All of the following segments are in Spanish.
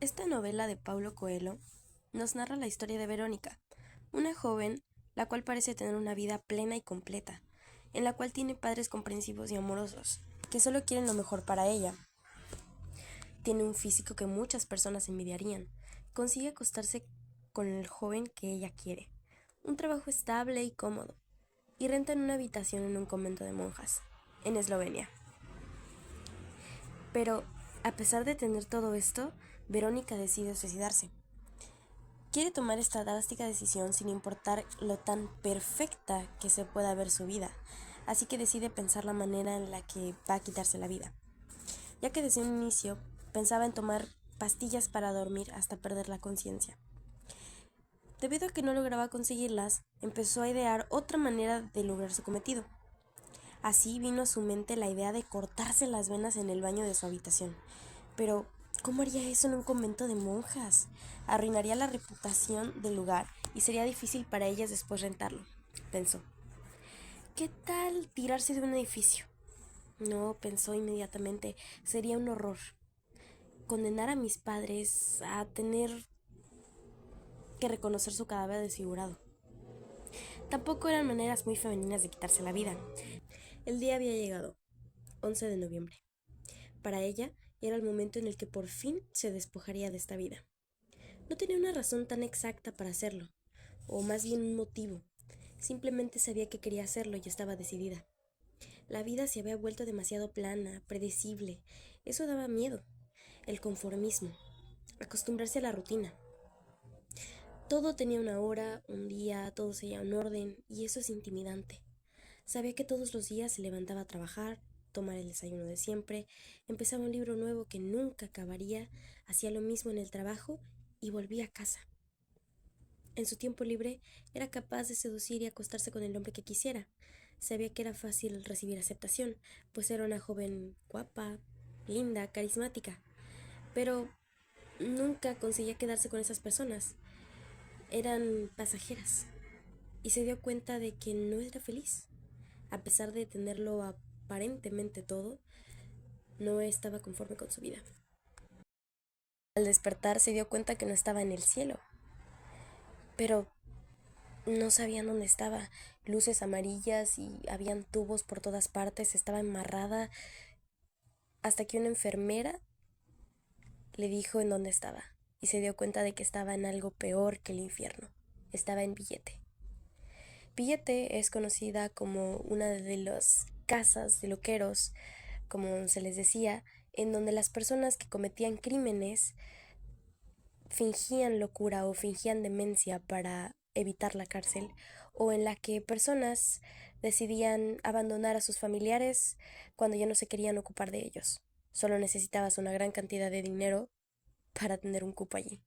Esta novela de Paulo Coelho nos narra la historia de Verónica, una joven la cual parece tener una vida plena y completa, en la cual tiene padres comprensivos y amorosos, que solo quieren lo mejor para ella. Tiene un físico que muchas personas envidiarían. Consigue acostarse con el joven que ella quiere, un trabajo estable y cómodo, y renta en una habitación en un convento de monjas, en Eslovenia. Pero, a pesar de tener todo esto, Verónica decide suicidarse. Quiere tomar esta drástica decisión sin importar lo tan perfecta que se pueda ver su vida, así que decide pensar la manera en la que va a quitarse la vida, ya que desde un inicio pensaba en tomar pastillas para dormir hasta perder la conciencia. Debido a que no lograba conseguirlas, empezó a idear otra manera de lograr su cometido. Así vino a su mente la idea de cortarse las venas en el baño de su habitación. Pero, ¿cómo haría eso en un convento de monjas? Arruinaría la reputación del lugar y sería difícil para ellas después rentarlo, pensó. ¿Qué tal tirarse de un edificio? No, pensó inmediatamente, sería un horror. Condenar a mis padres a tener que reconocer su cadáver desfigurado. Tampoco eran maneras muy femeninas de quitarse la vida. El día había llegado, 11 de noviembre. Para ella era el momento en el que por fin se despojaría de esta vida. No tenía una razón tan exacta para hacerlo, o más bien un motivo. Simplemente sabía que quería hacerlo y estaba decidida. La vida se había vuelto demasiado plana, predecible. Eso daba miedo. El conformismo. Acostumbrarse a la rutina. Todo tenía una hora, un día, todo seguía en orden, y eso es intimidante. Sabía que todos los días se levantaba a trabajar, tomar el desayuno de siempre, empezaba un libro nuevo que nunca acabaría, hacía lo mismo en el trabajo y volvía a casa. En su tiempo libre era capaz de seducir y acostarse con el hombre que quisiera. Sabía que era fácil recibir aceptación, pues era una joven guapa, linda, carismática. Pero nunca conseguía quedarse con esas personas. Eran pasajeras. Y se dio cuenta de que no era feliz. A pesar de tenerlo aparentemente todo, no estaba conforme con su vida. Al despertar se dio cuenta que no estaba en el cielo, pero no sabían dónde estaba. Luces amarillas y habían tubos por todas partes, estaba embarrada, hasta que una enfermera le dijo en dónde estaba, y se dio cuenta de que estaba en algo peor que el infierno. Estaba en Villette. Villette es conocida como una de las casas de loqueros, como se les decía, en donde las personas que cometían crímenes fingían locura o fingían demencia para evitar la cárcel, o en la que personas decidían abandonar a sus familiares cuando ya no se querían ocupar de ellos. Solo necesitabas una gran cantidad de dinero para tener un cupo allí.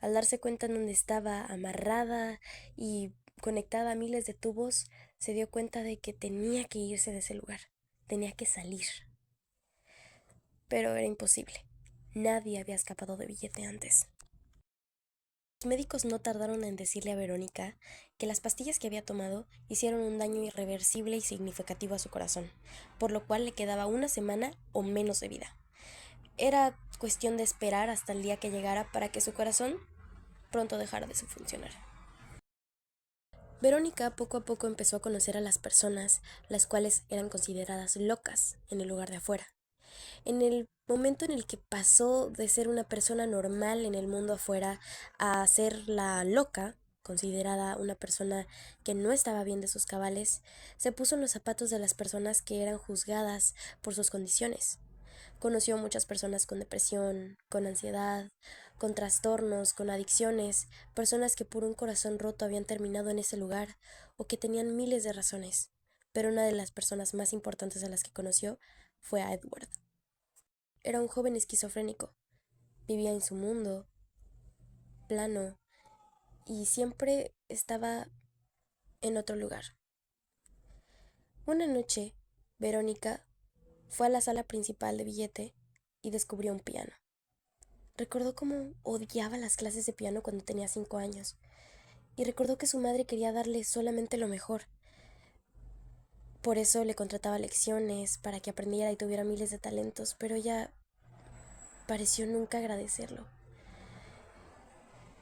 Al darse cuenta en donde estaba amarrada y conectada a miles de tubos, se dio cuenta de que tenía que irse de ese lugar, tenía que salir. Pero era imposible. Nadie había escapado de Villette antes. Los médicos no tardaron en decirle a Verónica que las pastillas que había tomado hicieron un daño irreversible y significativo a su corazón, por lo cual le quedaba una semana o menos de vida. Era cuestión de esperar hasta el día que llegara para que su corazón pronto dejara de funcionar. Verónica poco a poco empezó a conocer a las personas, las cuales eran consideradas locas en el lugar de afuera. En el momento en el que pasó de ser una persona normal en el mundo afuera a ser la loca, considerada una persona que no estaba bien de sus cabales, se puso en los zapatos de las personas que eran juzgadas por sus condiciones. Conoció a muchas personas con depresión, con ansiedad, con trastornos, con adicciones, personas que por un corazón roto habían terminado en ese lugar o que tenían miles de razones. Pero una de las personas más importantes a las que conoció fue a Edward. Era un joven esquizofrénico. Vivía en su mundo, plano, y siempre estaba en otro lugar. Una noche, Verónica fue a la sala principal de Villette y descubrió un piano. Recordó cómo odiaba las clases de piano cuando tenía 5 años, y recordó que su madre quería darle solamente lo mejor. Por eso le contrataba lecciones para que aprendiera y tuviera miles de talentos, pero ella pareció nunca agradecerlo.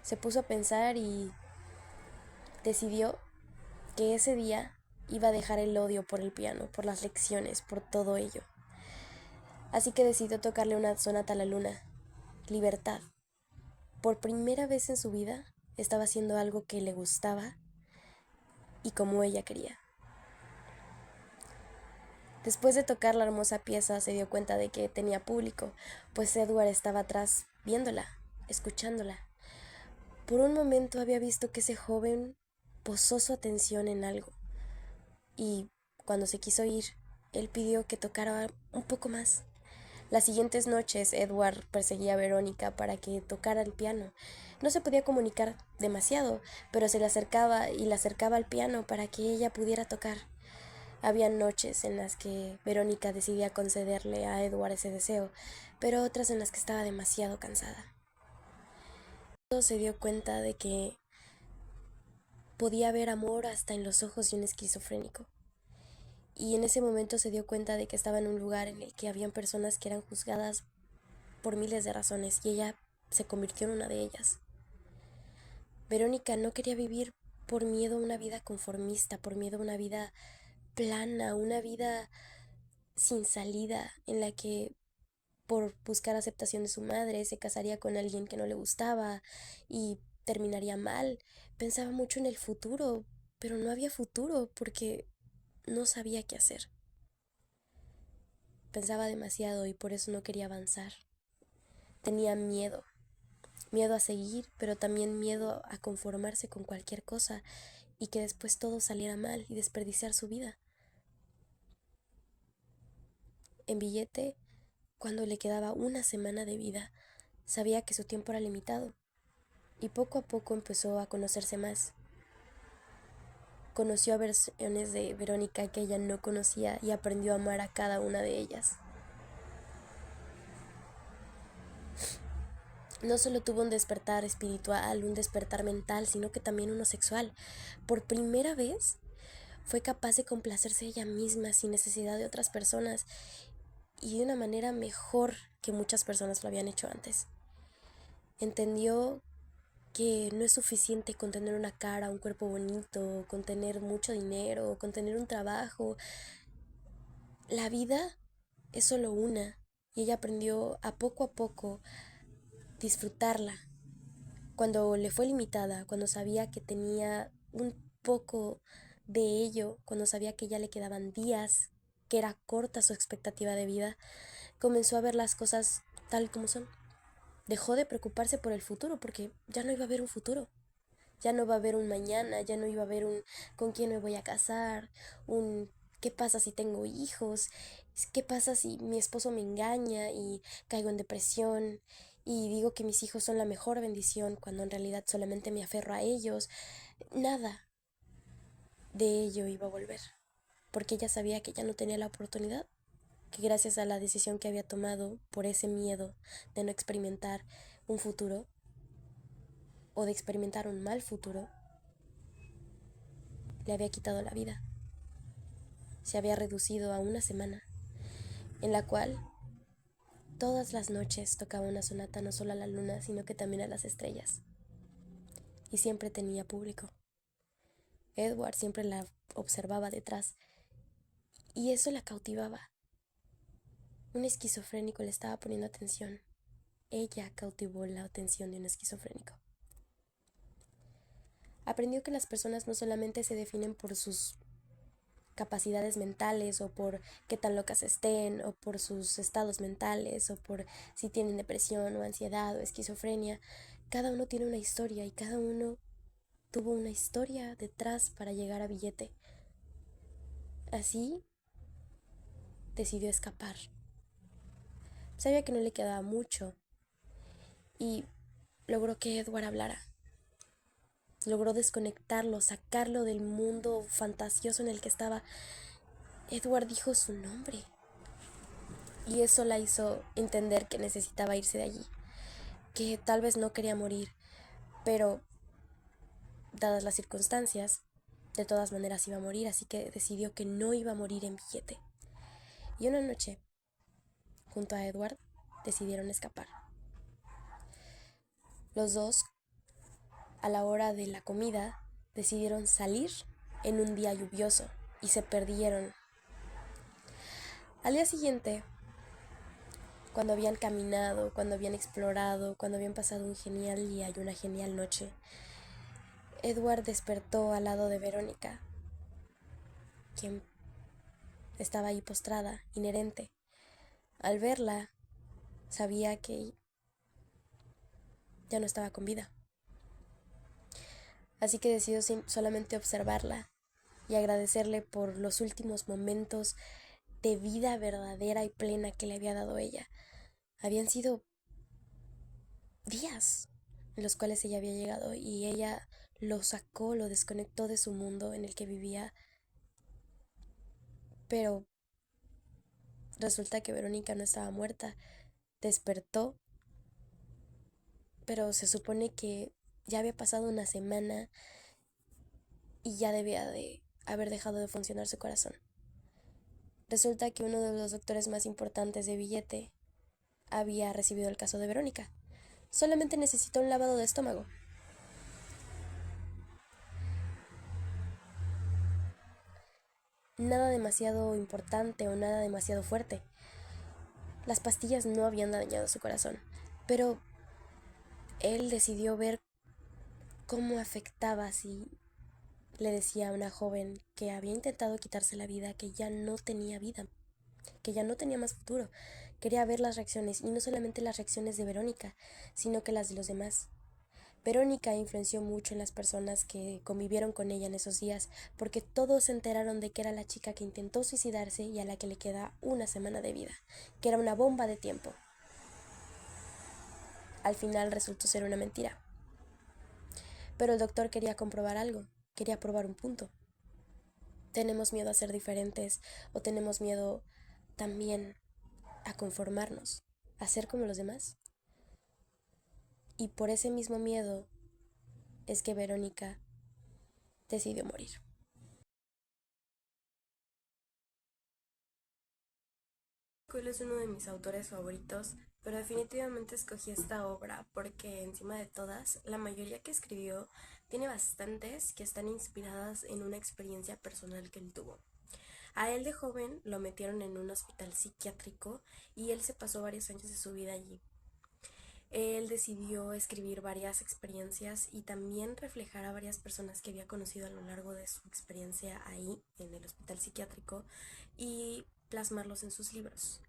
Se puso a pensar y decidió que ese día iba a dejar el odio por el piano, por las lecciones, por todo ello. Así que decidió tocarle una sonata a la luna, Libertad. Por primera vez en su vida estaba haciendo algo que le gustaba y como ella quería. Después de tocar la hermosa pieza se dio cuenta de que tenía público, pues Edward estaba atrás viéndola, escuchándola. Por un momento había visto que ese joven posó su atención en algo y cuando se quiso ir, él pidió que tocara un poco más. Las siguientes noches Edward perseguía a Verónica para que tocara el piano. No se podía comunicar demasiado, pero se le acercaba y le acercaba al piano para que ella pudiera tocar. Había noches en las que Verónica decidía concederle a Edward ese deseo, pero otras en las que estaba demasiado cansada. Se dio cuenta de que podía ver amor hasta en los ojos de un esquizofrénico. Y en ese momento se dio cuenta de que estaba en un lugar en el que habían personas que eran juzgadas por miles de razones y ella se convirtió en una de ellas. Verónica no quería vivir por miedo a una vida conformista, por miedo a una vida plana, una vida sin salida en la que por buscar aceptación de su madre se casaría con alguien que no le gustaba y terminaría mal. Pensaba mucho en el futuro, pero no había futuro porque no sabía qué hacer. Pensaba demasiado y por eso no quería avanzar. Tenía miedo, miedo a seguir, pero también miedo a conformarse con cualquier cosa y que después todo saliera mal y desperdiciar su vida. En Billete, cuando le quedaba una semana de vida, sabía que su tiempo era limitado y poco a poco empezó a conocerse más. Conoció a versiones de Verónica que ella no conocía y aprendió a amar a cada una de ellas. No solo tuvo un despertar espiritual, un despertar mental, sino que también uno sexual. Por primera vez fue capaz de complacerse ella misma sin necesidad de otras personas y de una manera mejor que muchas personas lo habían hecho antes. Entendió que no es suficiente con tener una cara, un cuerpo bonito, con tener mucho dinero, con tener un trabajo. La vida es solo una y ella aprendió a poco disfrutarla. Cuando le fue limitada, cuando sabía que tenía un poco de ello, cuando sabía que ya le quedaban días, que era corta su expectativa de vida, comenzó a ver las cosas tal como son. Dejó de preocuparse por el futuro porque ya no iba a haber un futuro. Ya no va a haber un mañana, ya no iba a haber un con quién me voy a casar, un qué pasa si tengo hijos, qué pasa si mi esposo me engaña y caigo en depresión y digo que mis hijos son la mejor bendición cuando en realidad solamente me aferro a ellos. Nada de ello iba a volver, porque ella sabía que ya no tenía la oportunidad, que gracias a la decisión que había tomado por ese miedo de no experimentar un futuro o de experimentar un mal futuro, le había quitado la vida. Se había reducido a una semana, en la cual todas las noches tocaba una sonata no solo a la luna, sino que también a las estrellas. Y siempre tenía público. Edward siempre la observaba detrás, y eso la cautivaba. Un esquizofrénico le estaba poniendo atención. Ella cautivó la atención de un esquizofrénico. Aprendió que las personas no solamente se definen por sus capacidades mentales o por qué tan locas estén o por sus estados mentales o por si tienen depresión o ansiedad o esquizofrenia. Cada uno tiene una historia y cada uno tuvo una historia detrás para llegar a Billete. Así decidió escapar. Sabía que no le quedaba mucho y logró que Edward hablara. Logró desconectarlo, sacarlo del mundo fantasioso en el que estaba. Edward dijo su nombre y eso la hizo entender que necesitaba irse de allí, que tal vez no quería morir, pero dadas las circunstancias, de todas maneras iba a morir, así que decidió que no iba a morir en Billete. Y una noche, junto a Edward, decidieron escapar. Los dos, a la hora de la comida, decidieron salir en un día lluvioso y se perdieron. Al día siguiente, cuando habían caminado, cuando habían explorado, cuando habían pasado un genial día y una genial noche, Edward despertó al lado de Verónica, quien estaba ahí postrada, inherente. Al verla, sabía que ya no estaba con vida. Así que decidió solamente observarla y agradecerle por los últimos momentos de vida verdadera y plena que le había dado ella. Habían sido días en los cuales ella había llegado y ella lo sacó, lo desconectó de su mundo en el que vivía. Pero resulta que Verónica no estaba muerta. Despertó, pero se supone que ya había pasado una semana y ya debía de haber dejado de funcionar su corazón. Resulta que uno de los doctores más importantes de Billete había recibido el caso de Verónica. Solamente necesitó un lavado de estómago. Nada demasiado importante o nada demasiado fuerte. Las pastillas no habían dañado su corazón, pero él decidió ver cómo afectaba si le decía a una joven que había intentado quitarse la vida que ya no tenía vida, que ya no tenía más futuro. Quería ver las reacciones, y no solamente las reacciones de Verónica, sino que las de los demás. Verónica influenció mucho en las personas que convivieron con ella en esos días, porque todos se enteraron de que era la chica que intentó suicidarse y a la que le queda una semana de vida, que era una bomba de tiempo. Al final resultó ser una mentira. Pero el doctor quería comprobar algo, quería probar un punto. Tenemos miedo a ser diferentes o tenemos miedo también a conformarnos, a ser como los demás. Y por ese mismo miedo es que Verónica decidió morir. Coelho es uno de mis autores favoritos, pero definitivamente escogí esta obra porque encima de todas, la mayoría que escribió tiene bastantes que están inspiradas en una experiencia personal que él tuvo. A él de joven lo metieron en un hospital psiquiátrico y él se pasó varios años de su vida allí. Él decidió escribir varias experiencias y también reflejar a varias personas que había conocido a lo largo de su experiencia ahí, en el hospital psiquiátrico, y plasmarlos en sus libros.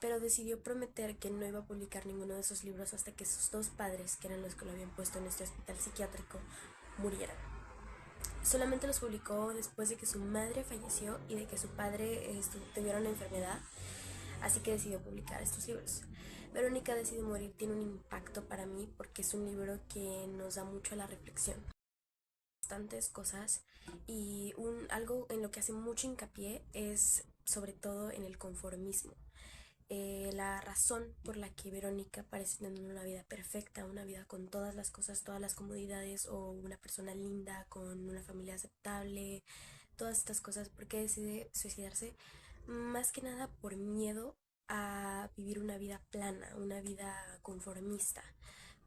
Pero decidió prometer que no iba a publicar ninguno de esos libros hasta que sus dos padres, que eran los que lo habían puesto en este hospital psiquiátrico, murieran. Solamente los publicó después de que su madre falleció y de que su padre tuviera una enfermedad, así que decidió publicar estos libros. Verónica decide morir tiene un impacto para mí porque es un libro que nos da mucho a la reflexión. Bastantes cosas y algo en lo que hace mucho hincapié es sobre todo en el conformismo. La razón por la que Verónica parece tener una vida perfecta, una vida con todas las cosas, todas las comodidades, o una persona linda, con una familia aceptable, todas estas cosas, ¿por qué decide suicidarse? Más que nada por miedo a vivir una vida plana, una vida conformista,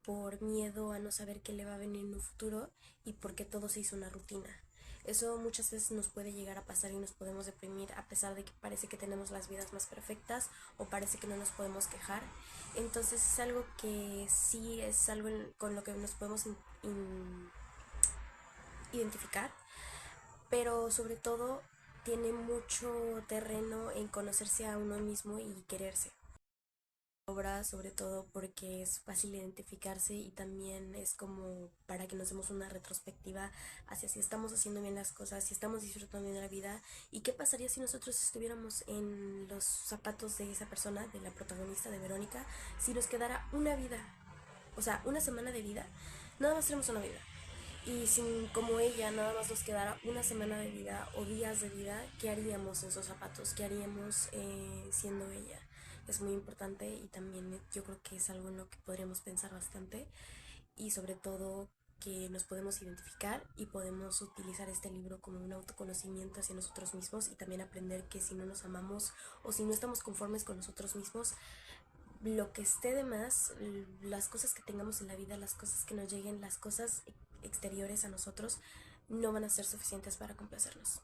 por miedo a no saber qué le va a venir en un futuro y porque todo se hizo una rutina. Eso muchas veces nos puede llegar a pasar y nos podemos deprimir a pesar de que parece que tenemos las vidas más perfectas o parece que no nos podemos quejar. Entonces es algo que sí es algo con lo que nos podemos identificar, pero sobre todo tiene mucho terreno en conocerse a uno mismo y quererse. Obra sobre todo porque es fácil identificarse y también es como para que nos demos una retrospectiva hacia si estamos haciendo bien las cosas, si estamos disfrutando bien la vida y qué pasaría si nosotros estuviéramos en los zapatos de esa persona, de la protagonista de Verónica, si nos quedara una vida, o sea, una semana de vida, nada más tenemos una vida. Y sin como ella nada más nos quedara una semana de vida o días de vida, ¿qué haríamos en esos zapatos? ¿Qué haríamos siendo ella? Es muy importante y también yo creo que es algo en lo que podríamos pensar bastante y sobre todo que nos podemos identificar y podemos utilizar este libro como un autoconocimiento hacia nosotros mismos y también aprender que si no nos amamos o si no estamos conformes con nosotros mismos, lo que esté de más, las cosas que tengamos en la vida, las cosas que nos lleguen, las cosas exteriores a nosotros, no van a ser suficientes para complacernos.